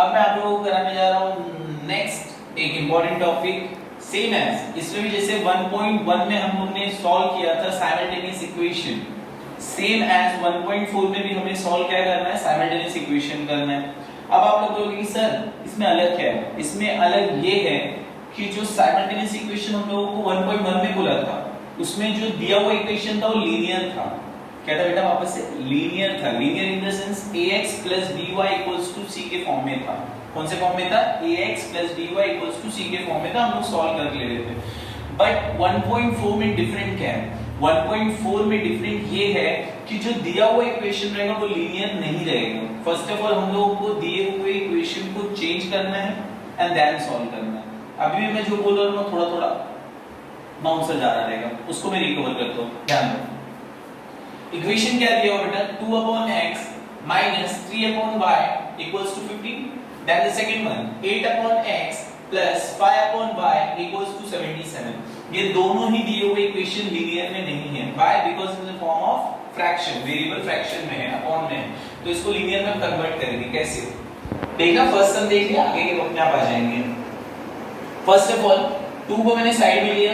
अब मैं आप लोगों को कराने जा रहा हूँ नेक्स्ट एक इंपॉर्टेंट टॉपिक सेम एज इसमें भी जैसे 1.1 में हम लोग ने सॉल्व किया था साइमल्टेनियस इक्वेशन, सेम एज 1.4 में भी हमें सॉल्व क्या करना है, साइमल्टेनियस इक्वेशन करना है। अब आप लोग बोलोगे कि सर इसमें अलग क्या है? इसमें अलग ये है कि जो साइमल्टेनियस इक्वेशन हम लोगों को 1.1 में बोला था उसमें जो दिया हुआ इक्वेशन था वो लीनियर था। क्या था बेटा? वापस से लीनियर था। Linear in the sense ax by = c के फॉर्म में था। कौन से फॉर्म में था? ax by = c के फॉर्म में था। हम लोग सॉल्व कर ले रहे थे। बट 1.4 में डिफरेंट क्या है? 1.4 में डिफरेंट ये है कि जो दिया हुआ इक्वेशन रहेगा वो लीनियर नहीं रहेगा। फर्स्ट ऑफ ऑल हम लोगों को दिए हुए इक्वेशन को चेंज करना है एंड देन सॉल्व करना है। अभी भी मैं जो बोल रहा हूँ थोड़ा थोड़ा बाउंसर जा रहा रहेगा, उसको मैं रिकवर करता हूँ, ध्यान दो। इक्वेशन क्या दिया हुआ बेटा? 2/x minus 3/y equals to 15. Then the second one 8/x plus 5/y equals to 77. ये दोनों ही दिए हुए इक्वेशन लीनियर में नहीं है। Why? Because in the form of fraction, variable fraction में है, अपॉन में है, तो इसको लीनियर में कन्वर्ट करेंगे। कैसे देखना? फर्स्ट सम देख लिया, आगे के अपने आप आ जाएंगे। फर्स्ट ऑफ ऑल 2 को मैंने साइड में लिया,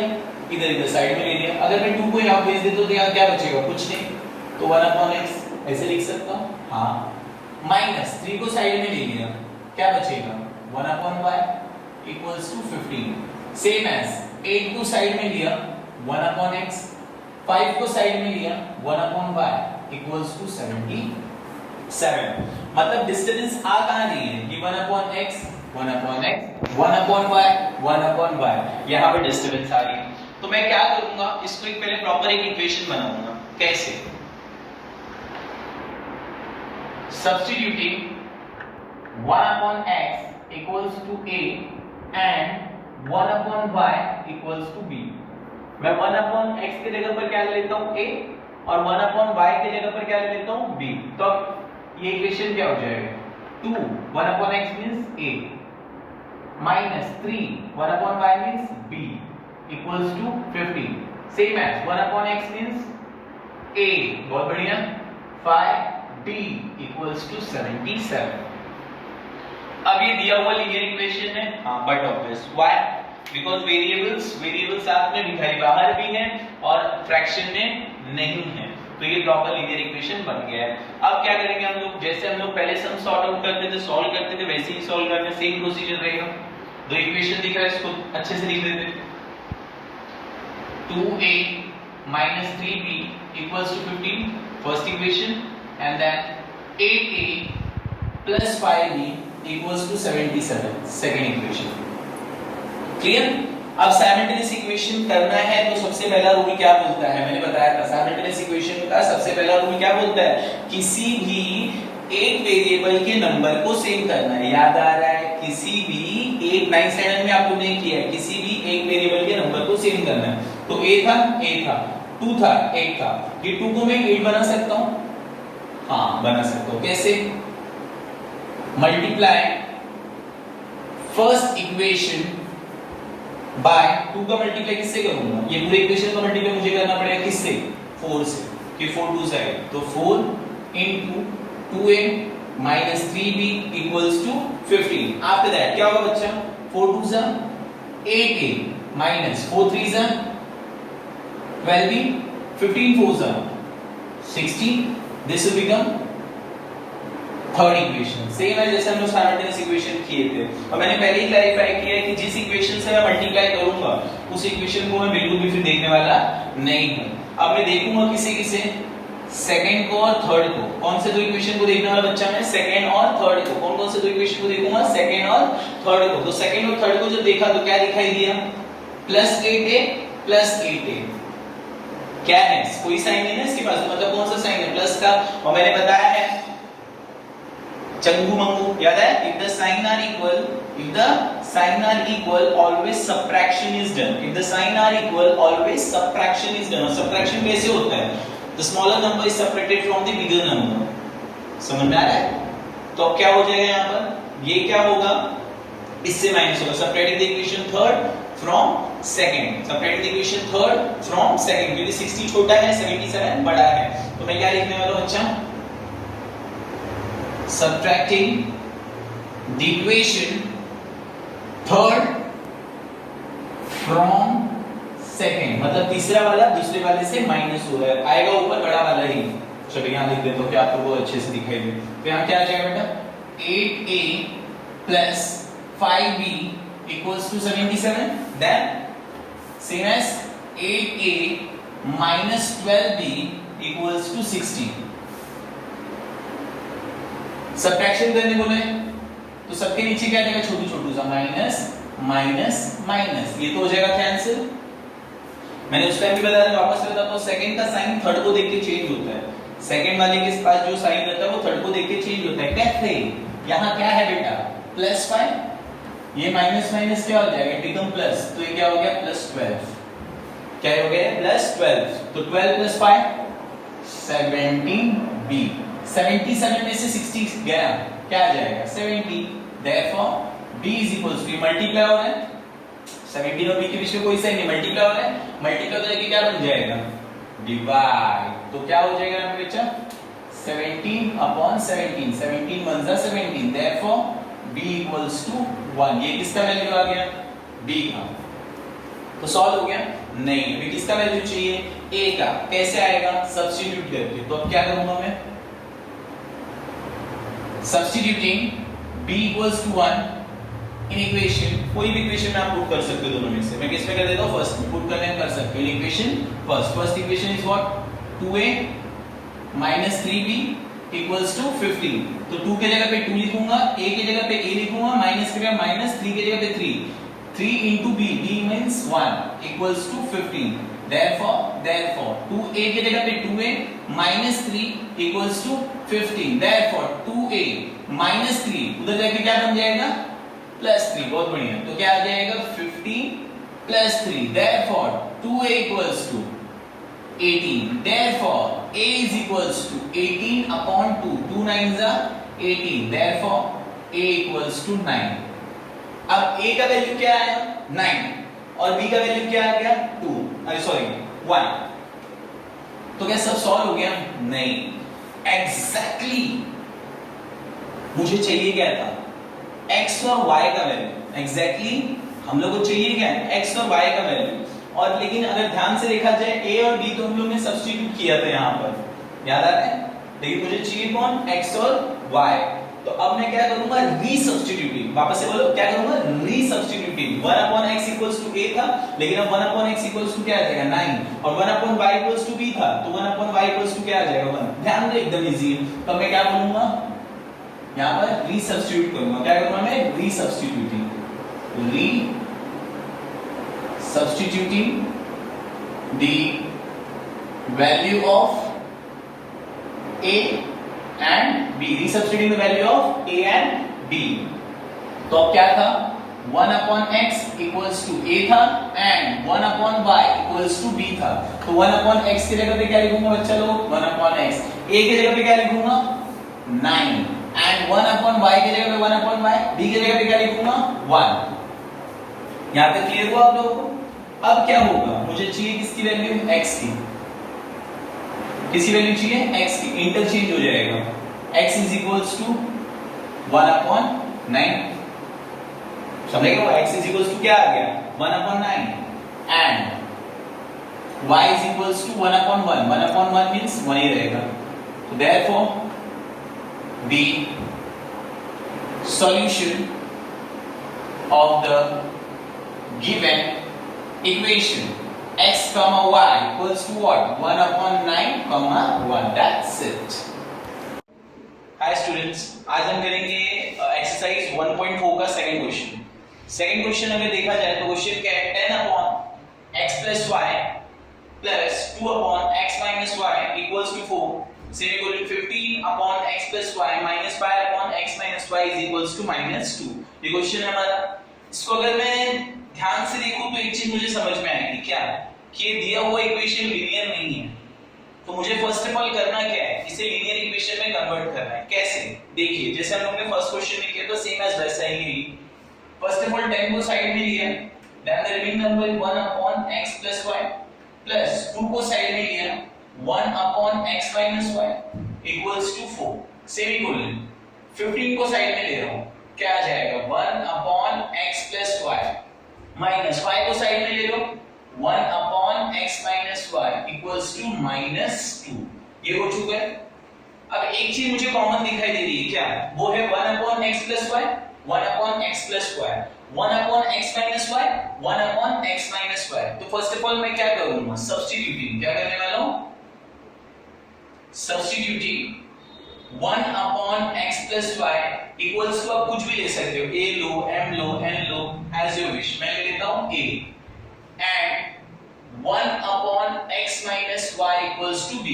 इधर साइड में ले लिया। अगर मैं 2 को यहाँ भेज दे तो यहाँ क्या बचेगा? कुछ नहीं, तो 1/x ऐसे लिख सकता हूँ। हाँ, माइनस 3 को साइड में ले लिया, क्या बचेगा? 1/y equals to 15। Same as 8 को साइड में लिया 1/x, 5 को साइड में लिया 1/y equals to 77। मतलब डिस्टर्बेंस आ कहाँ रही है? ये 1/x 1/y 1/y, यहाँ पे डिस्टर्बेंस आ रही है। तो मैं क्या करूंगा, इसको एक पहले प्रॉपर एक इक्वेशन बनाऊंगा। कैसे? Substituting 1/x equals to a and 1/y equals to b। मैं 1/x के जगह पर क्या ले लेता हूँ? a, और 1/y के जगह पर क्या ले लेता हूँ? b। तो ये इक्वेशन क्या हो जाएगा? 2 1/x means a minus 3 1/y means b equals to 15। Same as 1/x means a, बहुत बढ़िया, 5b equals to 77। अब ये दिया हुआ लीनियर इक्वेशन है, हाँ, but obvious why? Because variables साथ में दिखाई बाहर भी हैं और फ्रैक्शन में नहीं है, तो ये प्रॉपर लीनियर इक्वेशन बन गया है। अब क्या करेंगे हम लोग? जैसे हम लोग पहले सम सॉर्ट आउट करते थे, सॉल्व करते थे, वैसे ही सॉल्व करना, सेम प्रोसीजर रहेगा। दो इक्वेशन दिख रहा है, इसको अच्छे से लिख देते हैं। 2a minus 3b equals to 15, first equation, and then 8a plus 5b equals to 77, second equation। Clear? अब साइमल्टेनियस इक्वेशन करना है तो सबसे पहला रूल क्या बोलता है? मैंने बताया था साइमल्टेनियस इक्वेशन का सबसे पहला रूल क्या बोलता है? किसी भी एक वेरिएबल के नंबर को सेम करना है। याद आ रहा है? किसी भी एक 9/7 में आप लोगों ने किया है, किसी भी एक वेरिएबल के नंबर को सेम करना है। तो a था 2 था 8 था, ये 2 को मैं 8 बना सकता हूँ? हाँ, बना सकता हूँ। कैसे? मल्टीप्लाई फर्स्ट इक्वेशन बाय 2 का मल्टीप्लाई किससे करूंगा? ये पूरे इक्वेशन का मल्टीप्लाई मुझे करना पड़ेगा किससे? 4 से, कि 4 2 से, तो 4 into 2a minus 3b equals to 15। After that क्या होगा बच्चा? 4 2 जा 8a minus 4 3 जा 12b, 15 4 जा 16। This will become third equation. Same है जैसे हम लोग साइमल्टेनियस इक्वेशन किए थे, और मैंने पहले ही क्लैरिफाई किया है कि जिस इक्वेशन से मैं मल्टीप्लाई करूंगा उस इक्वेशन को मैं बिल्कुल भी फिर देखने वाला नहीं हूं। अब मैं देखूंगा किसे किसे? सेकंड को और थर्ड को। कौन से दो इक्वेशन को देखने वाला बच्चा? मैं सेकंड और थर्ड को। कौन कौन से दो इक्वेशन को देखूंगा? सेकंड और थर्ड को। तो सेकंड और थर्ड को जब देखा तो क्या दिखाई दिया? +8a + 8a। क्या है? कोई साइन नहीं है इसके पास, मतलब कौन सा साइन है? प्लस का। और मैंने बताया है चंगू मंगू, याद है? if the sign are equal always subtraction is done। if the sign are equal always subtraction is done। और subtraction कैसे होता है? the smaller number is separated from the bigger number। समझ में आ रहा है? तो अब क्या हो जाएगा यहाँ पर? ये क्या होगा? इससे माइनस होगा। subtracting the equation third from second, subtracting the equation third from second, क्योंकि 60 छोटा है 77 बड़ा है। तो मैं क्या लिखने वाला हूँ बच्चा? Subtracting the equation third from second, मतलब तीसरा वाला दूसरे वाले से माइनस हो रहा है, आएगा ऊपर बड़ा वाला ही। चलो यहाँ लिख देता हूँ कि आपको वो अच्छे से दिखाई दे। तो यहाँ क्या आ जाएगा बेटा, 8a plus 5b equals to 77, then same as 8a minus 12b equals to 60। Subtraction करने बोले तो सबके नीचे क्या आ जाएगा, छोटू छोटू सा माइनस माइनस माइनस, ये तो हो जाएगा कैंसिल। मैंने उस टाइम भी बताया, वापस बताता हूं, सेकंड का साइन थर्ड को देख के चेंज होता है। सेकंड वाले के पास जो साइन रहता है वो थर्ड को देख के चेंज होता है। कैसे? यहाँ क्या है बेटा, +5, ये माइनस माइनस क्या हो जाएगा, बिकम प्लस, तो ये क्या हो गया +12। क्या हो गया, +12। तो 12 + 5 17b। 77 में से 60 गया, क्या आ जाएगा 70। Therefore b is equals to, multiply हो रहा है 17 और b के बीच में कोई साइन नहीं, मल्टीप्लाई हो रहा है, मल्टीप्लाई हो जाएगा क्या बन जाएगा, डिवाइड। तो क्या हो जाएगा यहाँ पे बच्चा, 17/17, 17 1 जा 17। Therefore b equals to 1। ये किसका वैल्यू आ गया, b का। तो सॉल्व हो गया? नहीं, अभी किसका वैल्यू चाहिए, a का। कैसे आएगा, सब्स्टिट्यूट करके। तो अब क्या करूंगा मैं, substituting b equals to 1 in equation, कोई भी इक्वेशन में आप पुट कर सकते हो दोनों में से। मैं किस में कर देता हूं, फर्स्ट में पुट करने में कर सकते हो। In equation first equation is what, 2a minus 3b equals to 15। तो 2 के जगह पे 2 लिखूंगा, a की जगह पे a लिखूंगा, माइनस के जगह माइनस, 3 की जगह पे 3, 3 into b, b means 1 equals to 15। therefore 2a की जगह पे 2a minus 3 equals to 15। therefore 2a minus 3 उधर जाके क्या बन जाएगा, +3। बहुत बढ़िया। तो क्या आ जाएगा, 15 plus 3। therefore 2a equals to 18। therefore a is equals to 18/2, 2 9s are 18। therefore a equals to 9। अब a का वैल्यू क्या आया, 9, और b का वैल्यू क्या आ गया, 2, सॉरी 1। तो क्या सब सॉल्व हो गया, नहीं। एग्जैक्टली मुझे चाहिए क्या था, x और y का वैल्यू। एग्जैक्टली हम लोग को चाहिए क्या, x और y का वैल्यू। और लेकिन अगर ध्यान से देखा जाए, a और b तो हम लोग ने सब्स्टिट्यूट किया था यहाँ पर, याद आ रहा है। लेकिन मुझे चाहिए कौन, x और y। तो अब मैं क्या करूंगा, रीसब्स्टिट्यूटिंग। वापस से बोलो, क्या करूंगा, रीसब्स्टिट्यूटिंग। 1/x इक्वल्स टू a था, लेकिन अब 1/x इक्वल्स टू क्या आ जाएगा, 9, और 1/y इक्वल्स टू b था, तो 1/y इक्वल्स टू क्या आ जाएगा, 1। ध्यान दो, एकदम इजी है। तो मैं क्या बोलूंगा, यहाँ पर रीसब्स्टिट्यूट करूंगा। क्या करूंगा मैं, रीसब्स्टिट्यूटिंग, substituting the value of a and b, resubstituting the value of a and b। तो अब क्या था, 1/x equals to a था and 1/y equals to b था। तो 1/x की जगह पे क्या लिखूंगा बच्चा लोग, 1/x। a की जगह पे क्या लिखूंगा, 9, and 1/y की जगह पे 1/y, b की जगह पे क्या लिखूंगा, 1। यहाँ पे क्लियर हुआ आप लोगों को। अब क्या होगा, मुझे चाहिए किसकी वैल्यू, x की। किसी वैल्यू चाहिए, x की। इंटरचेंज हो जाएगा, x is equals to 1/9। समझेगा, x is equals to क्या आ गया, 1/9, and y is equals to 1/1। 1/1 means 1 ही रहेगा। तो therefore the solution of the given equation x comma y equals to what, 1/9 comma 1। that's it। Hi students, आज हम करेंगे exercise 1.4 का second question. Second question अगर देखा जाए तो क्वेश्चन क्या है, 10/x plus y plus 2/x minus y equals to 4, semicolon 15/x plus y minus 5/x minus y is equals to -2। ये क्वेश्चन है हमारा। इसको अगर मैं ध्यान से देखूं तो एक चीज मुझे समझ में आएगी, क्या, कि ये दिया हुआ इक्वेशन लीनियर नहीं है। तो मुझे फर्स्ट ऑफ ऑल करना क्या है, इसे लीनियर इक्वेशन में कन्वर्ट करना है। कैसे, देखिए, जैसे हम लोग ने फर्स्ट क्वेश्चन में किया तो सेम एज वैसा ही। फर्स्ट ऑफ ऑल 10 को साइड में लिया, then the remaining number 1/x plus y plus 2 को साइड में लिया, 1/x minus y equals to 4, semicolon. 15 को साइड में ले रहा हूं, क्या आ जाएगा 1 upon x plus y minus y को साइड में ले लो 1 upon x minus y equals to -2 ये हो चुका है। अब एक चीज मुझे कॉमन दिखाई दे रही है क्या वो है 1 upon x plus y 1 upon x plus y 1 upon x minus y 1 upon x minus y. तो फर्स्ट ऑफ ऑल मैं क्या करूंगा सब्स्टिट्यूटिंग क्या करने वाला हूं substituting 1 upon x plus y equals to आप कुछ भी ले सकते हो a लो m लो n लो एज यू विश मैं ले लेता हूं a and 1 upon x minus y equals to b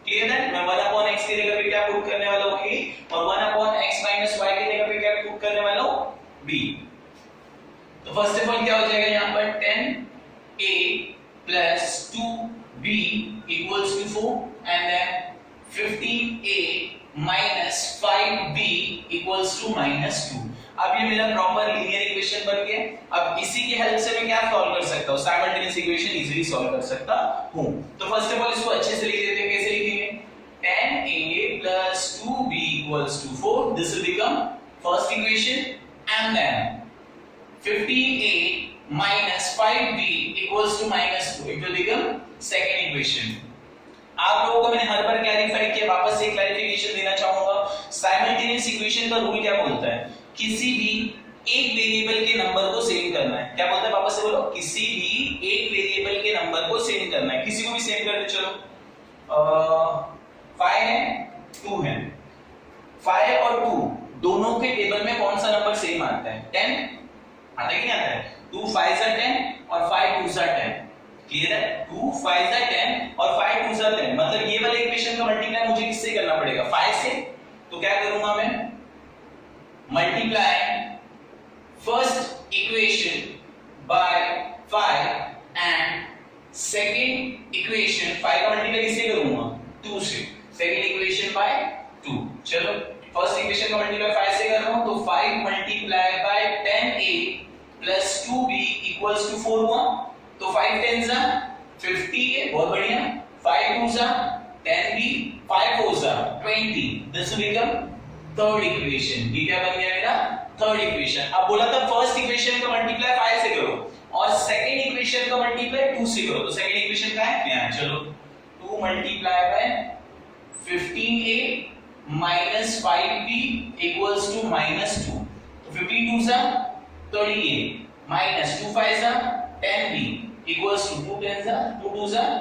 clear है। मैं 1 अपॉन x की जगह पे क्या पुट करने वाला हूं a और 1 अपॉन x माइनस y की जगह पे क्या पुट करने वाला हूं b। तो फर्स्ट ऑफ ऑल क्या हो जाएगा यहां पर 10a plus 2b equals to 4 and then 15a minus 5b equals to -2। अब ये मेरा प्रॉपर लीनियर इक्वेशन बन गया। अब इसी की हेल्प से मैं क्या सॉल्व कर सकता हूं साइमल्टेनियस इक्वेशन इजीली सॉल्व कर सकता हूं। तो फर्स्ट ऑफ ऑल इसको अच्छे से लिख देते हैं कैसे लिखेंगे 10a plus 2b equals to 4 this will become first equation and then 15a minus 5b equals to -2 it will become second equation। आप लोगों को मैंने हर बार क्लैरिफाई किया वापस से क्लैरिफिकेशन देना चाहूंगा साइमल्टेनियस इक्वेशन का रूल क्या बोलता है किसी भी एक वेरिएबल के नंबर को सेम करना है। क्या बोलता है वापस से बोलो किसी भी एक वेरिएबल के नंबर को सेम करना है। किसी को भी सेम कर दे चलो 5 है 2 है 5 और 2 दोनों के टेबल में कौन सा नंबर सेम आता है 10 आता है कि नहीं आता है 2 5 are 10 और 5 2 are 10 क्लियर है 2 5 are 10 और 5 2 are 10 मतलब ये वाला इक्वेशन का मल्टीप्लाई मुझे किससे करना पड़ेगा 5 से। तो क्या करूंगा मैं multiply first equation by 5 and second equation 5 का मल्टीप्लाई किससे करूंगा 2 से सेकंड इक्वेशन बाय 2। चलो फर्स्ट इक्वेशन का मल्टीप्लाई 5 से कर रहा हूं तो 5 multiply by 10a plus 2b equals to 4 हुआ तो 5 10s are 50a बहुत बढ़िया 5 2s are 10b 5 4s are 20 this will become third equation। ये क्या बन गया मेरा थर्ड इक्वेशन। अब बोला था फर्स्ट इक्वेशन का मल्टीप्लाई 5 से करो और सेकंड इक्वेशन का मल्टीप्लाई 2 से करो। तो सेकंड इक्वेशन क्या है यहाँ चलो 2 multiply by 15a minus 5b equals to -2 तो 15 2s are 30a minus 2 5s are 10b equals to 2 10s are 2 2s are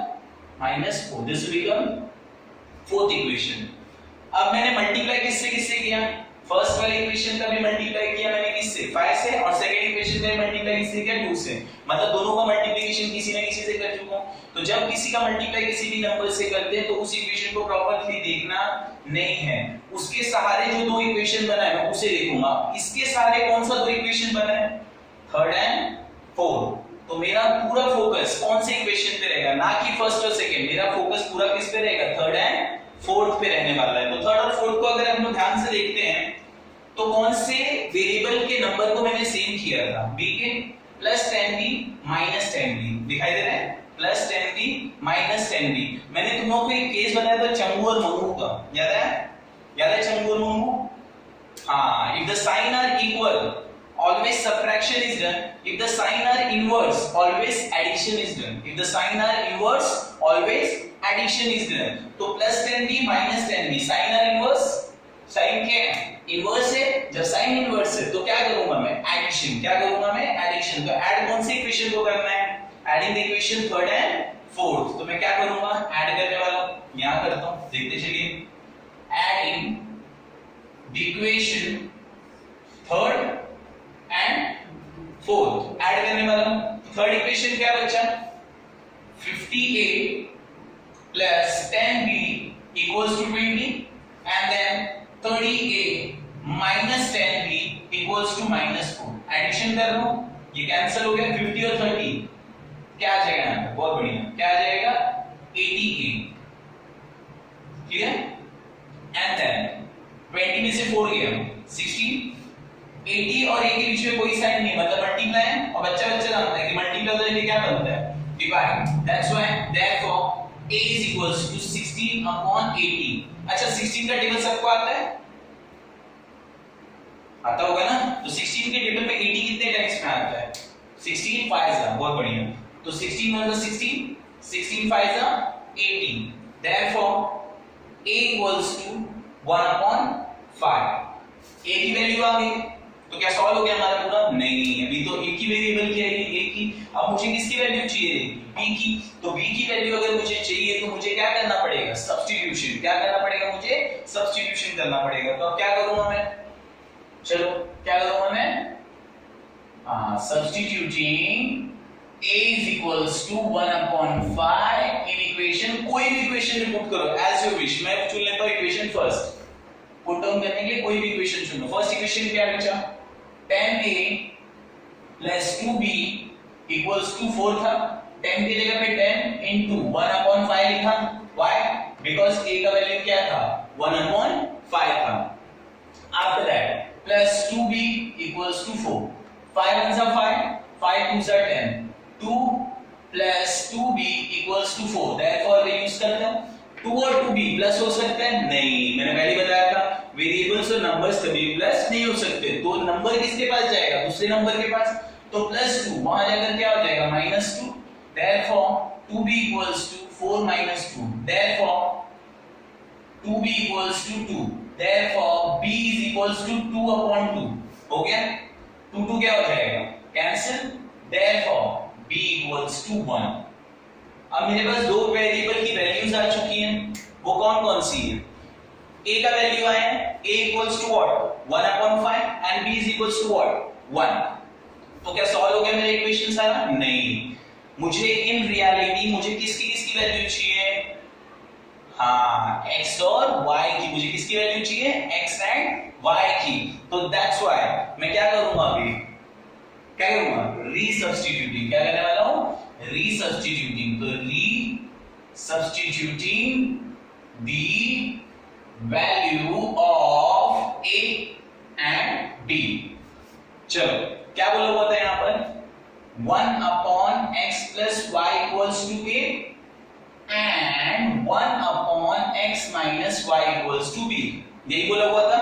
-4 this will become fourth equation। अब मैंने मल्टीप्लाई किससे किससे किया फर्स्ट वाले इक्वेशन का भी मल्टीप्लाई किया मैंने किससे 5 से और सेकंड इक्वेशन का भी मल्टीप्लाई किससे किया 2 से मतलब दोनों का मल्टीप्लिकेशन किसी ना किसी से कर चुका हूं। तो जब किसी का मल्टीप्लाई किसी भी नंबर से करते हैं तो उस इक्वेशन को प्रॉपर्ली देखना नहीं है उसके सहारे जो दो इक्वेशन बना है मैं उसे देखूंगा इसके सहारे कौन सा दो इक्वेशन बना है थर्ड एंड फोर्थ। तो मेरा पूरा फोकस कौन से इक्वेशन पे रहेगा ना कि फर्स्ट और सेकंड मेरा फोकस पूरा किस पे रहेगा थर्ड एंड फोर्थ पे रहने वाला है। तो थर्ड और फोर्थ को अगर हम लोग ध्यान से देखते हैं तो कौन से वेरिएबल के नंबर को मैंने सेम किया था b के प्लस 10b माइनस 10b दिखाई दे रहा है प्लस 10b माइनस 10b। मैंने तुम लोगों को एक केस बताया था चंगू और मंगू का याद है चंगू और मंगू। हाँ if the sign are equal always subtraction is done if the sign are inverse always addition is done if the sign are inverse always addition is done। तो plus 10b minus 10b sign are inverse sign क्या है inverse है जब sine inverse है तो क्या करूंगा मैं एडिशन क्या करूंगा मैं एडिशन। तो ऐड कौन सी इक्वेशन को करना है adding the equation third and fourth. तो मैं क्या करूंगा ऐड करने वाला हूं यहां करता हूं देखते चलिए adding the equation third and fourth add करने वाला हूं। थर्ड इक्वेशन क्या बचा 50a plus 10b equals to 20 and then 30a minus 10b equals to -4 addition कर रहा हूं ये कैंसिल हो गया 50 और 30 क्या आ जाएगा यहां पे बहुत बढ़िया क्या आ जाएगा 80a क्लियर एंड देन 20 में से 4 गया 16 80 और a के बीच में कोई साइन नहीं मतलब मल्टीप्लाई है और बच्चा जानता है कि मल्टीप्लाई होने क्या बनता है divide that's why therefore a is equals to 16 upon 80। अच्छा 16 का टेबल सबको आता है आता होगा ना। तो 16 के टेबल में 80 कितने टाइम्स में आता है? 16 5 जा, बहुत बढ़िया। तो 16 1 16, 16 5 जा 80, therefore a equals to 1 upon 5। a की वैल्यू आ गई, तो क्या सॉल्व हो गया हमारा पूरा? नहीं, अभी तो एक ही वेरिएबल की आएगी, a की। अब मुझे किसकी वैल्यू चाहिए? b की। तो b की वैल्यू अगर मुझे चाहिए तो मुझे क्या करना पड़ेगा? सब्स्टिट्यूशन। क्या करना पड़ेगा मुझे? सब्स्टिट्यूशन करना पड़ेगा। तो अब क्या करूंगा मैं? चलो क्या करूंगा मैं? Substituting a is equals to 1 upon 5 in equation, कोई भी इक्वेशन में पुट करो as you wish। मैं चुन लेता हूं इक्वेशन फर्स्ट, पुट डाउन करने के लिए कोई भी इक्वेशन चुनो। फर्स्ट इक्वेशन क्या बचा? 10a plus 2b equals to 4 था। 10 की जगह पे 10 into 1 upon 5 लिखा। why? because a का वैल्यू क्या था? 1 upon 5 था। after that plus 2b equals to 4, 5 1s are 5, 5 2s are 10, 2 plus 2b equals to 4, therefore we use करते हैं 2 और 2b प्लस हो सकते हैं? नहीं, मैंने पहले बताया था वेरिएबल्स और नंबर्स कभी प्लस नहीं हो सकते। तो नंबर किसके पास जाएगा? दूसरे नंबर के पास। तो प्लस 2 वहां जाकर क्या हो जाएगा? -2, therefore 2b equals to 4 minus 2, therefore 2b equals to 2, therefore b is equals to 2 upon 2। हो गया? 2 2 क्या हो जाएगा? Cancel, therefore b equals to 1। अब मेरे पास दो वेरिएबल की वैल्यूज आ चुकी हैं, वो कौन कौन सी है? a का वैल्यू आया है, a equals to what? 1 upon 5 and b is equals to what? 1। तो क्या सॉल्व हो गया मेरा इक्वेशन सारा? नहीं, मुझे इन रियलिटी मुझे किसकी वैल्यू चाहिए? हाँ, x और y की। मुझे किसकी वैल्यू चाहिए? x एंड y की। तो दैट्स व्हाई मैं क्या करूंगा अभी? क्या करूंगा? रीसब्स्टिट्यूटिंग। क्या करने वाला हूं? रीसब्स्टिट्यूटिंग। तो रीसब्स्टिट्यूटिंग the value of a and b। चलो क्या बोला हुआ था यहां पर? 1 upon x plus y equals to a and 1 upon x minus y equals to b, यही बोला हुआ था।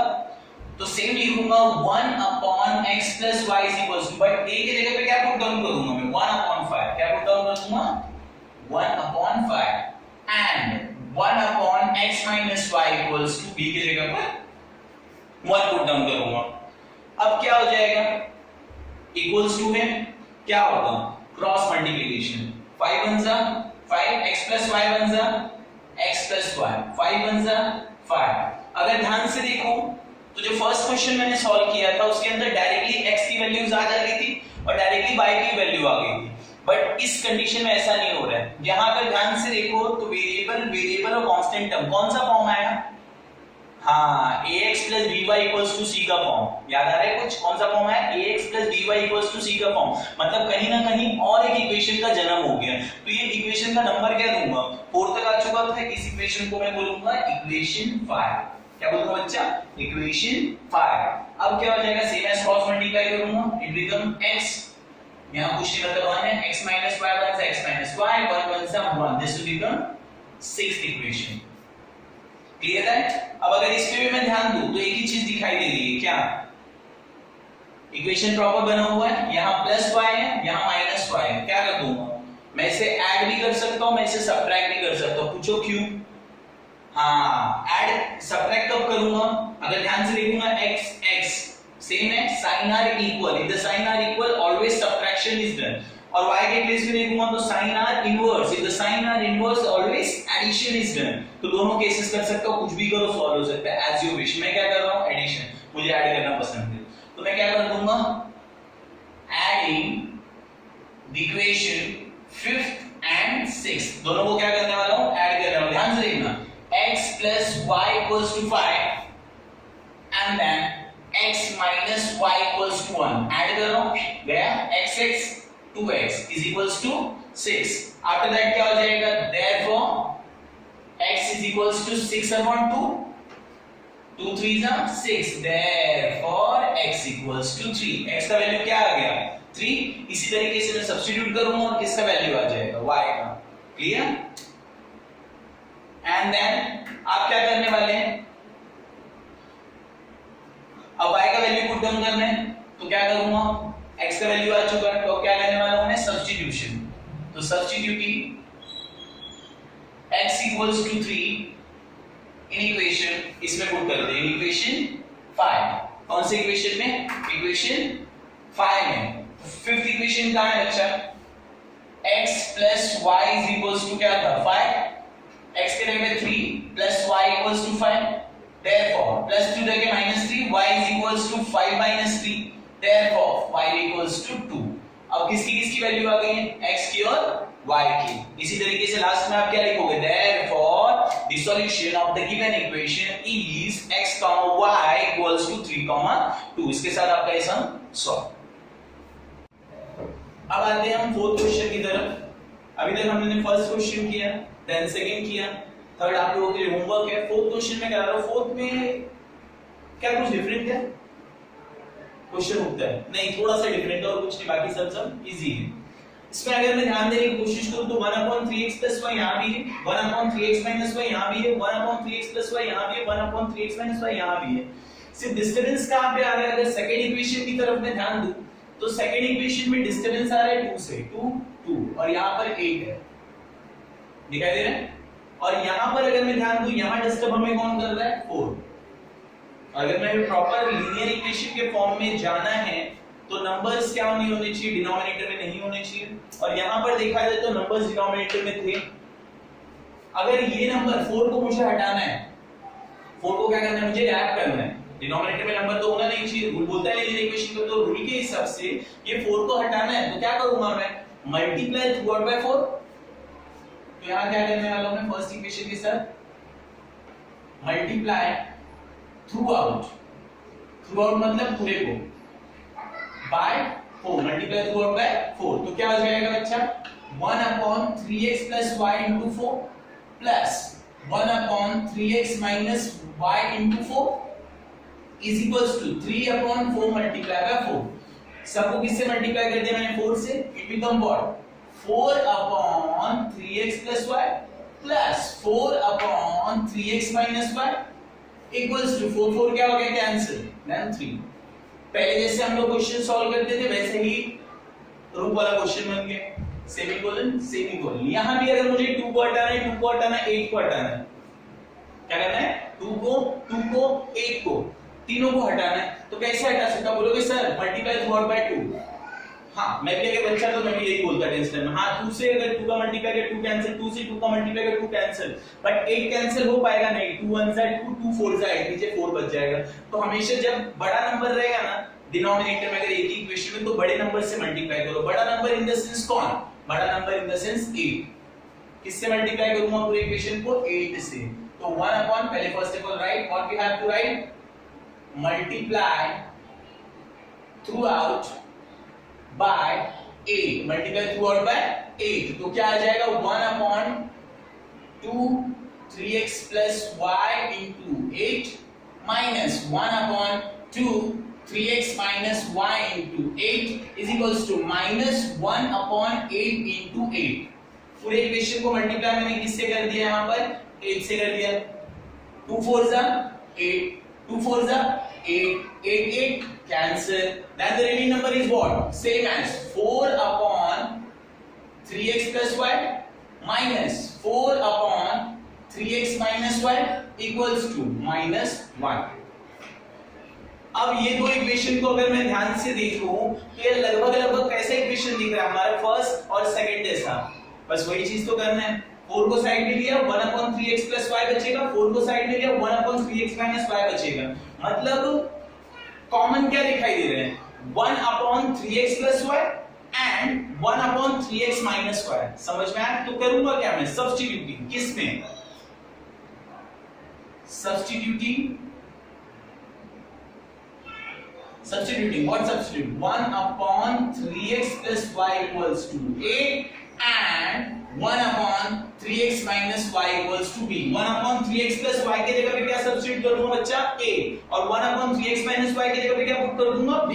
तो सेम लिखूंगा 1 upon x plus y is equals to, but a की जगह पे क्या पुट डाउन करूंगा मैं? 1 upon 5। क्या पुट डाउन करूंगा? 1 upon 5 and 1 upon x minus y equals to b की जगह पर 1 पुट डाउन करूंगा। अब क्या हो जाएगा? इक्वल्स टू में क्या होगा? Cross multiplication. 5 1 जा 5, x plus y 1 जा x plus y, 5 1 जा 5। अगर ध्यान से देखो तो जो फर्स्ट क्वेश्चन मैंने सॉल्व किया था उसके अंदर डायरेक्टली x की वैल्यूज आ जा रही थी और डायरेक्टली y की वैल्यू आ गई थी, बट इस कंडीशन में ऐसा नहीं हो रहा है। यहां पर ध्यान से देखो तो वेरिएबल और कांस्टेंट टर्म कौन सा फॉर्म आया? हाँ, ax plus by equals to c का फॉर्म। याद आ रहा है कुछ? कौन सा फॉर्म है? ax plus by equals to c का फॉर्म। मतलब कहीं ना कहीं और एक इक्वेशन का जन्म हो गया। तो ये इक्वेशन का नंबर क्या दूंगा? 4 तक आ चुका था। इस इक्वेशन को मैं बोलूंगा इक्वेशन 5। क्या बोलूंगा बच्चा? इक्वेशन 5। अब क्या हो जाएगा? सेम एज क्रॉस मल्टीप्लाई करूंगा, इट बिकम x। यहां कुछ नहीं मतलब 1 है, x minus y 1 से x minus y 1 1 से 1, this will become 6th equation. Clear है? अब अगर इस पे भी मैं ध्यान दूं तो एक ही चीज दिखाई दे रही है। क्या? इक्वेशन प्रॉपर बना हुआ है, यहां प्लस y है, यहां माइनस y है। क्या कर दूंगा? मैं इसे ऐड भी कर सकता हूं, मैं इसे सब्ट्रैक्ट भी कर सकता हूं। पूछो क्यों? हाँ, ऐड सब्ट्रैक्ट कब करूंगा? अगर ध्यान से देखूंगा x x सेम है, sign are equal, if the sign are equal always subtraction is done. और y के केस में देखूंगा तो sign are inverse, if the sign are inverse always addition is done. तो दोनों केसेस कर सकते हो, कुछ भी करो सॉल्व हो सकता है एज यू विश। मैं क्या कर रहा हूं? एडिशन, मुझे ऐड करना पसंद है, तो मैं क्या कर दूंगा? Adding the equation 5th and 6th, दोनों को क्या करने वाला हूं? ऐड करने वाला हूं। ध्यान से देखना, x plus y equals to 5 and then x minus y equals to 1, add कर रहा हूं, गया x x 2x is equals to 6। after that क्या हो जाएगा? therefore x is equals to 6 upon 2, 2 3s are 6, therefore x equals to 3। x का value क्या आ गया? 3। इसी तरीके से मैं सब्स्टिट्यूट करूंगा और किसका वैल्यू आ जाएगा? y का। क्लियर? एंड देन आप क्या करने वाले हैं? अब y का वैल्यू पुट डाउन खत्म करना है तो क्या करूंगा, x का वैल्यू आ चुका है तो क्या लेने वाला हूं मैं, सब्स्टिट्यूशन। तो substituting x equals to 3 in equation, इसमें पुट कर दें इक्वेशन 5। कौन से इक्वेशन में, इक्वेशन 5 में। फिफ्थ इक्वेशन कहां है बच्चा, x plus y is equals to क्या था 5, x के जगह 3 plus y equals to 5, therefore plus 2 जगह -3, y is equals to 5 minus 3, therefore y equals to 2। अब किसकी वैल्यू आ गई है, x की और y की। इसी तरीके से लास्ट में आप क्या लिखोगे, therefore the solution of the given equation is x, y equals to 3, 2। इसके साथ आपका ये सम सॉल्व। अब आते हैं हम फोर्थ क्वेश्चन की तरफ। अभी तक हमने फर्स्ट क्वेश्चन किया, देन सेकंड किया, थर्ड आप लोगों के लिए होमवर्क है। फोर्थ क्वेश्चन में करा रहा हूं, फोर्थ में क्या कुछ डिफरेंट है क्वेश्चन उठता है, नहीं थोड़ा सा डिफरेंट है और कुछ नहीं, बाकी सब इजी है। इसमें अगर मैं ध्यान देने की कोशिश करूं तो 1/3x + y यहां भी है, 1/3x - y यहां भी है, 1/3x + y यहां भी है, 1/3x - y यहां भी है। सिर्फ डिस्टर्बेंस कहां पे आ रहा है, अगर सेकंड इक्वेशन की तरफ मैं ध्यान दूं तो सेकंड इक्वेशन में डिस्टर्बेंस आ रहा है 2 से, 2 2 और यहां पर 8 है, दिखाई दे रहा है। और यहां पर अगर मैं ध्यान दूं, यहां डिस्टर्ब हमें कौन कर रहा है, 4। अगर मैं प्रॉपर लीनियर इक्वेशन के फॉर्म में जाना है तो नंबर्स क्या नहीं होने चाहिए, डिनोमिनेटर में नहीं होने चाहिए। और यहां पर देखा जाए तो नंबर्स डिनोमिनेटर में थे। अगर ये नंबर 4 को मुझे हटाना है, 4 को क्या करना है, मुझे रैप करना है, डिनोमिनेटर में नंबर तो होना नहीं चाहिए, रूल बोलता है लीनियर इक्वेशन का। तो रूल के हिसाब से ये 4 को हटाना है तो क्या करूंगा मैं, मल्टीप्लाई थ्रू आउट बाय 4। तो यहां क्या करने वाला हूं मैं, फर्स्ट इक्वेशन के साथ मल्टीप्लाई थ्रू आउट मतलब पूरे को by 4, multiply through out by 4। तो क्या हो जाएगा बच्चा, 1/3x + y * 4 plus 1/3x - y * 4 is equals to 3/4 multiplied by 4। सबको किससे मल्टीप्लाई कर दिया मैंने, 4 से, it become what, 4/3x + y plus 4/3x - y equals to 4 4 क्या हो गया, कैंसिल, देन 3। पहले जैसे हम लोग क्वेश्चन सॉल्व करते थे वैसे ही रूप वाला क्वेश्चन बन गया, सेमीकोलन सेमीकोलन। यहां भी अगर मुझे 2 को हटाना है, 2 को हटाना है, 8 को हटाना है, क्या करना है, 2 को 8 को तीनों को हटाना है। तो कैसे हटा सकता, बोलोगे sir multiply through out bye 2। हां, मैं भी अगर बच्चा तो मैं भी यही बोलता टेंशन में, हां 2 से अगर 2 का मल्टीप्लाई किया 2 कैंसिल, 2 से 2 का मल्टीप्लाई किया 2 कैंसिल, बट 8 कैंसिल हो पाएगा नहीं, 2 1 * 2, 2 4 * 8, नीचे 4 बच जाएगा। तो हमेशा जब बड़ा नंबर रहेगा ना डिनोमिनेटर में, अगर एक ही इक्वेशन में, तो बड़े नंबर से मल्टीप्लाई करो। बड़ा नंबर इन द सेंस कौन, बड़ा नंबर इन द सेंस 8। किससे मल्टीप्लाई करूंगा पूरे इक्वेशन को, 8 से। तो 1 पहले first of all write what we have to write, multiply through out by 8, multiply through out by 8। तो क्या आ जाएगा, 1/2 3x + y * 8 minus 1/2 3x - y * 8 is equals to -1/8 * 8। पूरे इक्वेशन को मल्टीप्लाई मैंने किससे कर दिया, यहां पर 8 से कर दिया। 2 4 8, 2 4 8, 8 8 cancel, then the remaining number is what, same as 4/3x + y minus 4/3x - y equals to -1। अब ये दो इक्वेशन को अगर मैं ध्यान से देखूं तो ये लगभग कैसा इक्वेशन दिख रहा है, हमारा फर्स्ट और सेकंड जैसा। बस वही चीज तो करना है। 4 को साइड में लिया 1/3x + y बचेगा, 4 को साइड में लिया 1/3x - y बचेगा। मतलब कॉमन क्या दिखाई दे रहे हैं, 1/3x + y and 1/3x - y। समझ में आया? तो करूंगा क्या मैं, सब्स्टिट्यूटिंग। किसमें, substituting what substitute, 1/3x + y equals to a and 1/3x - y equals to b। 1/3x + y के जगह पे क्या सब्स्टिट्यूट कर दूंगा बच्चा, a, और 1/3x - y के जगह पे क्या पुट कर दूंगा, b।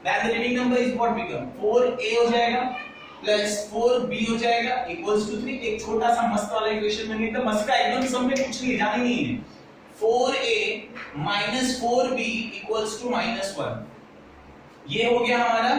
then the remaining number is what become 4a हो जाएगा प्लस 4b हो जाएगा equals to 3। एक छोटा सा मस्त वाला इक्वेशन बन गया। मस्त का एकदम सम में कुछ नहीं जाना नहीं है। 4a - 4b equals to -1। ये हो गया हमारा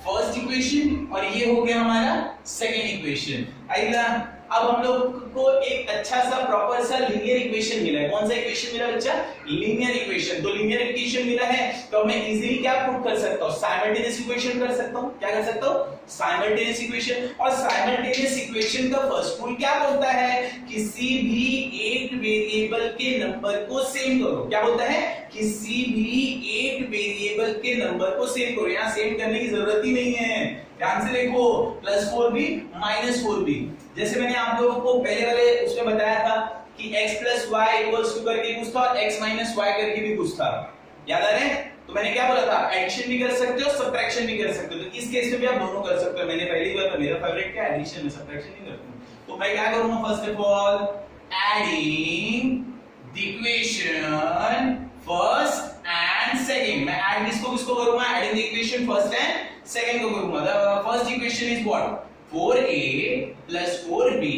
फर्स्ट इक्वेशन और ये हो गया हमारा सेकेंड इक्वेशन। अगला अब हम लोग को एक अच्छा सा प्रॉपर सा लीनियर इक्वेशन मिला है। कौन सा इक्वेशन मिला बच्चा? Linear equation. तो लीनियर इक्वेशन मिला है तो मैं इजीली क्या प्रूव कर सकता हूं? साइमल्टेनियस इक्वेशन कर सकता हूं। क्या कर सकता हूं? Simultaneous equation. और साइमल्टेनियस इक्वेशन का फर्स्ट रूल क्या बोलता है? किसी भी एक वेरिएबल के नंबर को सेम करो। क्या बोलता है? किसी भी एक वेरिएबल के नंबर को सेम करो। यहां सेम करने की जरूरत ही नहीं है। ध्यान से देखो, +4b -4b। जैसे मैंने आप लोगों को पहले वाले उसमें बताया था कि x + y = करके कुछ था और x - y करके भी कुछ था। याद आ रहा है? तो मैंने क्या बोला था? एडिशन भी कर सकते हो, सब्ट्रैक्शन भी कर सकते हो। तो इस केस में भी आप दोनों कर सकते हो। मैंने पहले ही बोला था मेरा फेवरेट क्या है? एडिशन में, सब्ट्रैक्शन नहीं करता हूं। तो मैं क्या करूंगा? First of all adding the equation first and second. मैं ऐड किसको करूंगा? Adding the equation first and second को करूंगा। The first equation is what? 4a plus 4b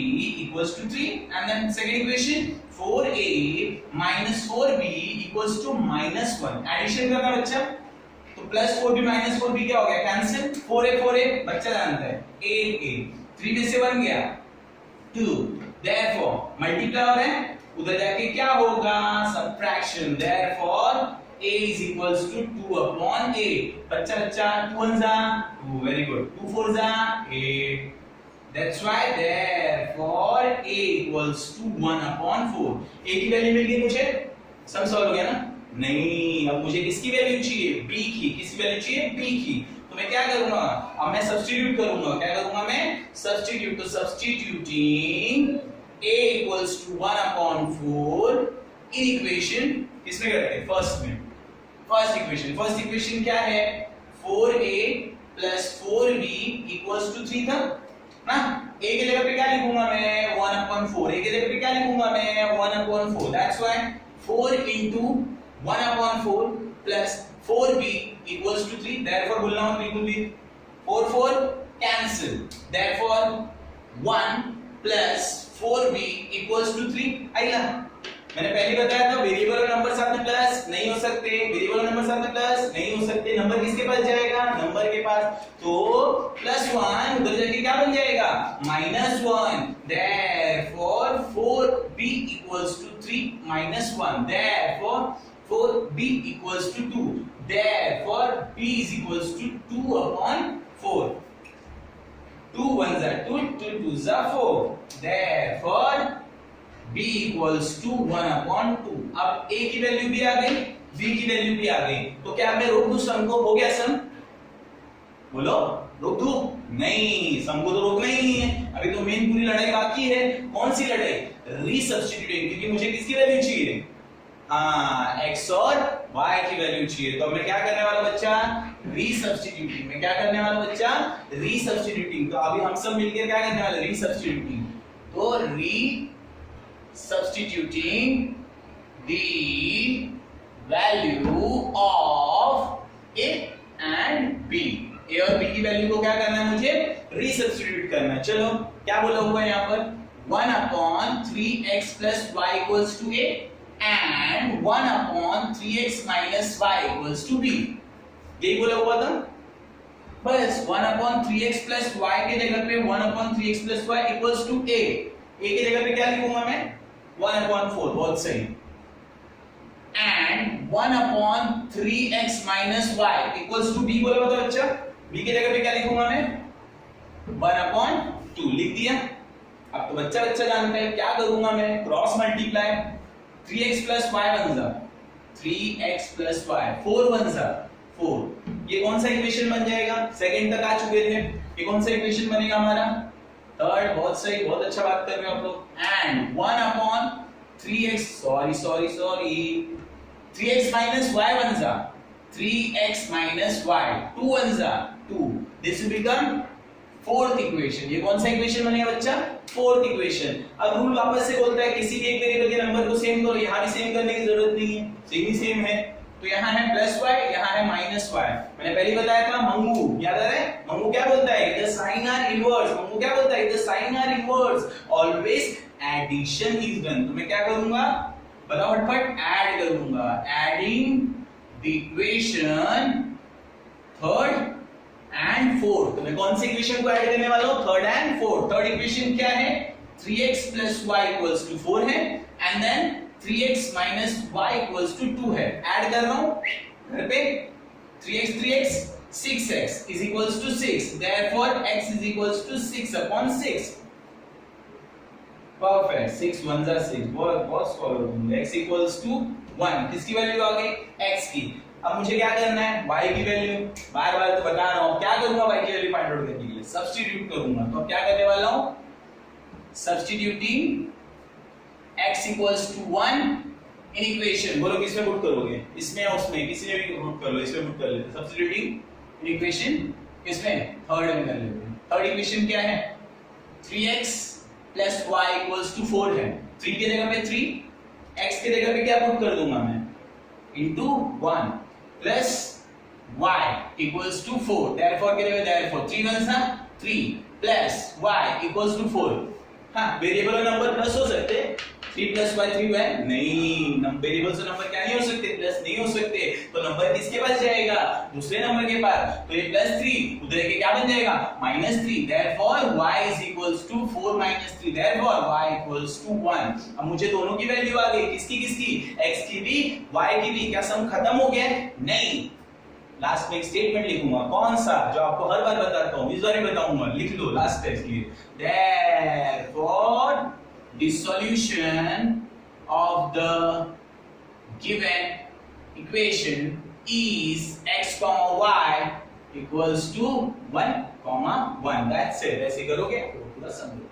equals to 3, and then second equation 4a minus 4b equals to -1। Addition करना बच्चा, तो +4b - 4b क्या हो गया? कैंसिल। 4a बच्चा जानता है 8a। 3 में से 1 गया 2, therefore मल्टीप्लाई हो रहा है, उधर जाके क्या होगा? Subtraction. therefore a is equals to 2/8। बच्चा 2 1 जा 2, very good। 2 4 जा 8। That's why therefore a equals to 1/4। a की वैल्यू मिल गई मुझे। सम सॉल्व हो गया ना? नहीं, अब मुझे किसकी वैल्यू चाहिए? b की। किसकी वैल्यू चाहिए? b की। तो मैं क्या करूंगा? अब मैं सब्स्टिट्यूट करूंगा। क्या करूंगा मैं? सब्स्टिट्यूट। तो substituting a equals to 1/4 in equation किसमें करते हैं? फर्स्ट में। फर्स्ट इक्वेशन क्या है? 4a plus 4b equals to 3 था ना? a की जगह पे क्या लिखूंगा मैं? 1/4। a की जगह पे क्या लिखूंगा मैं? 1/4। That's why 4 into 1/4 plus 4b equals to 3। Therefore बोलना हो बिल्कुल भी 4 cancel। Therefore 1 plus 4b equals to 3। आइला मैंने पहले बताया था वेरिएबल और नंबर साथ में प्लस नहीं हो सकते। वेरिएबल और नंबर साथ में प्लस नहीं हो सकते। नंबर किसके पास जाएगा? नंबर के पास। तो +1 उधर जाके क्या बन जाएगा? -1। therefore 4b equals to 3 -1। therefore 4b equals to 2। therefore b is equals to 2/4। 2 1 जा 2, 2 2 जा 4। therefore b equals to 1/2। अब a की वैल्यू भी आ गई, b की वैल्यू भी आ गई। तो क्या मैं रोक दूं सम को? हो गया सम? बोलो, रोक दूं? नहीं, सम को तो रोकना ही नहीं है। अभी तो मेन पूरी लड़ाई बाकी है। कौन सी लड़ाई? रीसब्स्टिट्यूटिंग। क्योंकि मुझे किसकी वैल्यू चाहिए? हाँ, x और y की वैल्यू चाहिए। तो मैं क्या करने वाला बच्चा? रीसब्स्टिट्यूटिंग। मैं क्या करने वाला बच्चा? रीसब्स्टिट्यूटिंग। तो अभी हम सब मिलकर क्या करने वाले? रीसब्स्टिट्यूटिंग। तो substituting the value of a and b। a और b की वैल्यू को क्या करना है मुझे? रीसब्स्टिट्यूट करना है। चलो क्या बोला हुआ है यहाँ पर? 1/3x + y equals to a and 1/3x - y equals to b। यही बोला हुआ था। बस 1/3x + y के जगह पे 1/3x + y equals to a। a की जगह पे क्या लिखूंगा मैं? 1/4। बहुत सही। and 1/3x - y equals to b बोला हुआ था बच्चा। b की जगह पे क्या लिखूंगा मैं? 1/2 लिख दिया। अब तो बच्चा जानता है क्या करूंगा मैं? Cross multiply. 3x + y 1 जा 3x + y 4 1 जा 4। ये कौन सा इक्वेशन बन जाएगा? सेकंड तक आ चुके थे। ये कौन सा इक्वेशन बनेगा हमारा? थर्ड। बहुत सही, बहुत अच्छा बात कर रहे हो आप लोग। and 1/3x sorry 3x - y 1 जा 3x - y 2 1 जा 2। This will become fourth equation. ये कौन सा इक्वेशन बनेगा बच्चा? Fourth equation. अब रूल वापस से बोलता है किसी भी एक वेरिएबल के नंबर को सेम करो। यहाँ भी सेम करने की जरूरत नहीं है, सेम ही सेम है। तो यहाँ है +y, यहाँ है -y। मैंने पहले बताया था मंगू, याद आ रहा है? मंगू क्या बोलता है? The sign are inverse. Mangu क्या बोलता है? The sign are inverse always addition is done. तो मैं क्या करूंगा? बताओ फटाफट। ऐड करूंगा। Adding the equation third and fourth. तो मैं कौन से इक्वेशन को ऐड करने वाला हूं? Third and fourth. Third equation क्या है? 3x plus y equals to 4 है and then 3x minus y equals to 2 है। ऐड कर रहा हूं घर पे 3x 6x is equals to 6, therefore x is equals to 6 upon 6। Perfect, 6 1 जा 6, बहुत सॉल्व होंगे। x equals to 1, किसकी वैल्यू आ गई? x की। अब मुझे क्या करना है? y की वैल्यू, बार बार तो बता रहा हूं, क्या करूंगा y की वैल्यू फाइंड आउट करने के लिए? सब्स्टिट्यूट करूंगा। तो अब क्या करने वाला हूं? Substituting x equals to 1 in equation, बोलो किसमें पुट करोगे? इसमें या उसमें? किसी में भी पुट कर लो, इसमें पुट कर लेते। Substituting in equation किसमें? थर्ड में कर लेते। थर्ड इक्वेशन क्या है? 3x plus y equals to 4 है। 3 की जगह पे 3, x की जगह पे क्या पुट कर दूंगा मैं? into 1 plus y equals to 4, therefore की जगह therefore 3 1 सा 3 plus y equals to 4। हाँ, वेरिएबल और नंबर प्लस हो सकते हैं। 3 plus y 3 है? नहीं, वेरिएबल से नंबर क्या नहीं हो सकते? प्लस नहीं हो सकते। तो नंबर किसके पास जाएगा? दूसरे नंबर के पास। तो ये +3 उधर के क्या बन जाएगा? -3। therefore y is equals to 4 - 3, therefore y equals to 1। अब मुझे दोनों की वैल्यू आ गई, किसकी किसकी? x की भी y की भी। क्या सम खत्म हो गया? नहीं, लास्ट में एक स्टेटमेंट लिखूंगा। कौन सा? जो आपको हर बार बताता हूं, इस बार ही बताऊंगा। लिख लो लास्ट टेस्ट के लिए। Therefore the solution of the given equation is x, y equals to 1, 1। That's it। ऐसे करोगे पूरा समझो।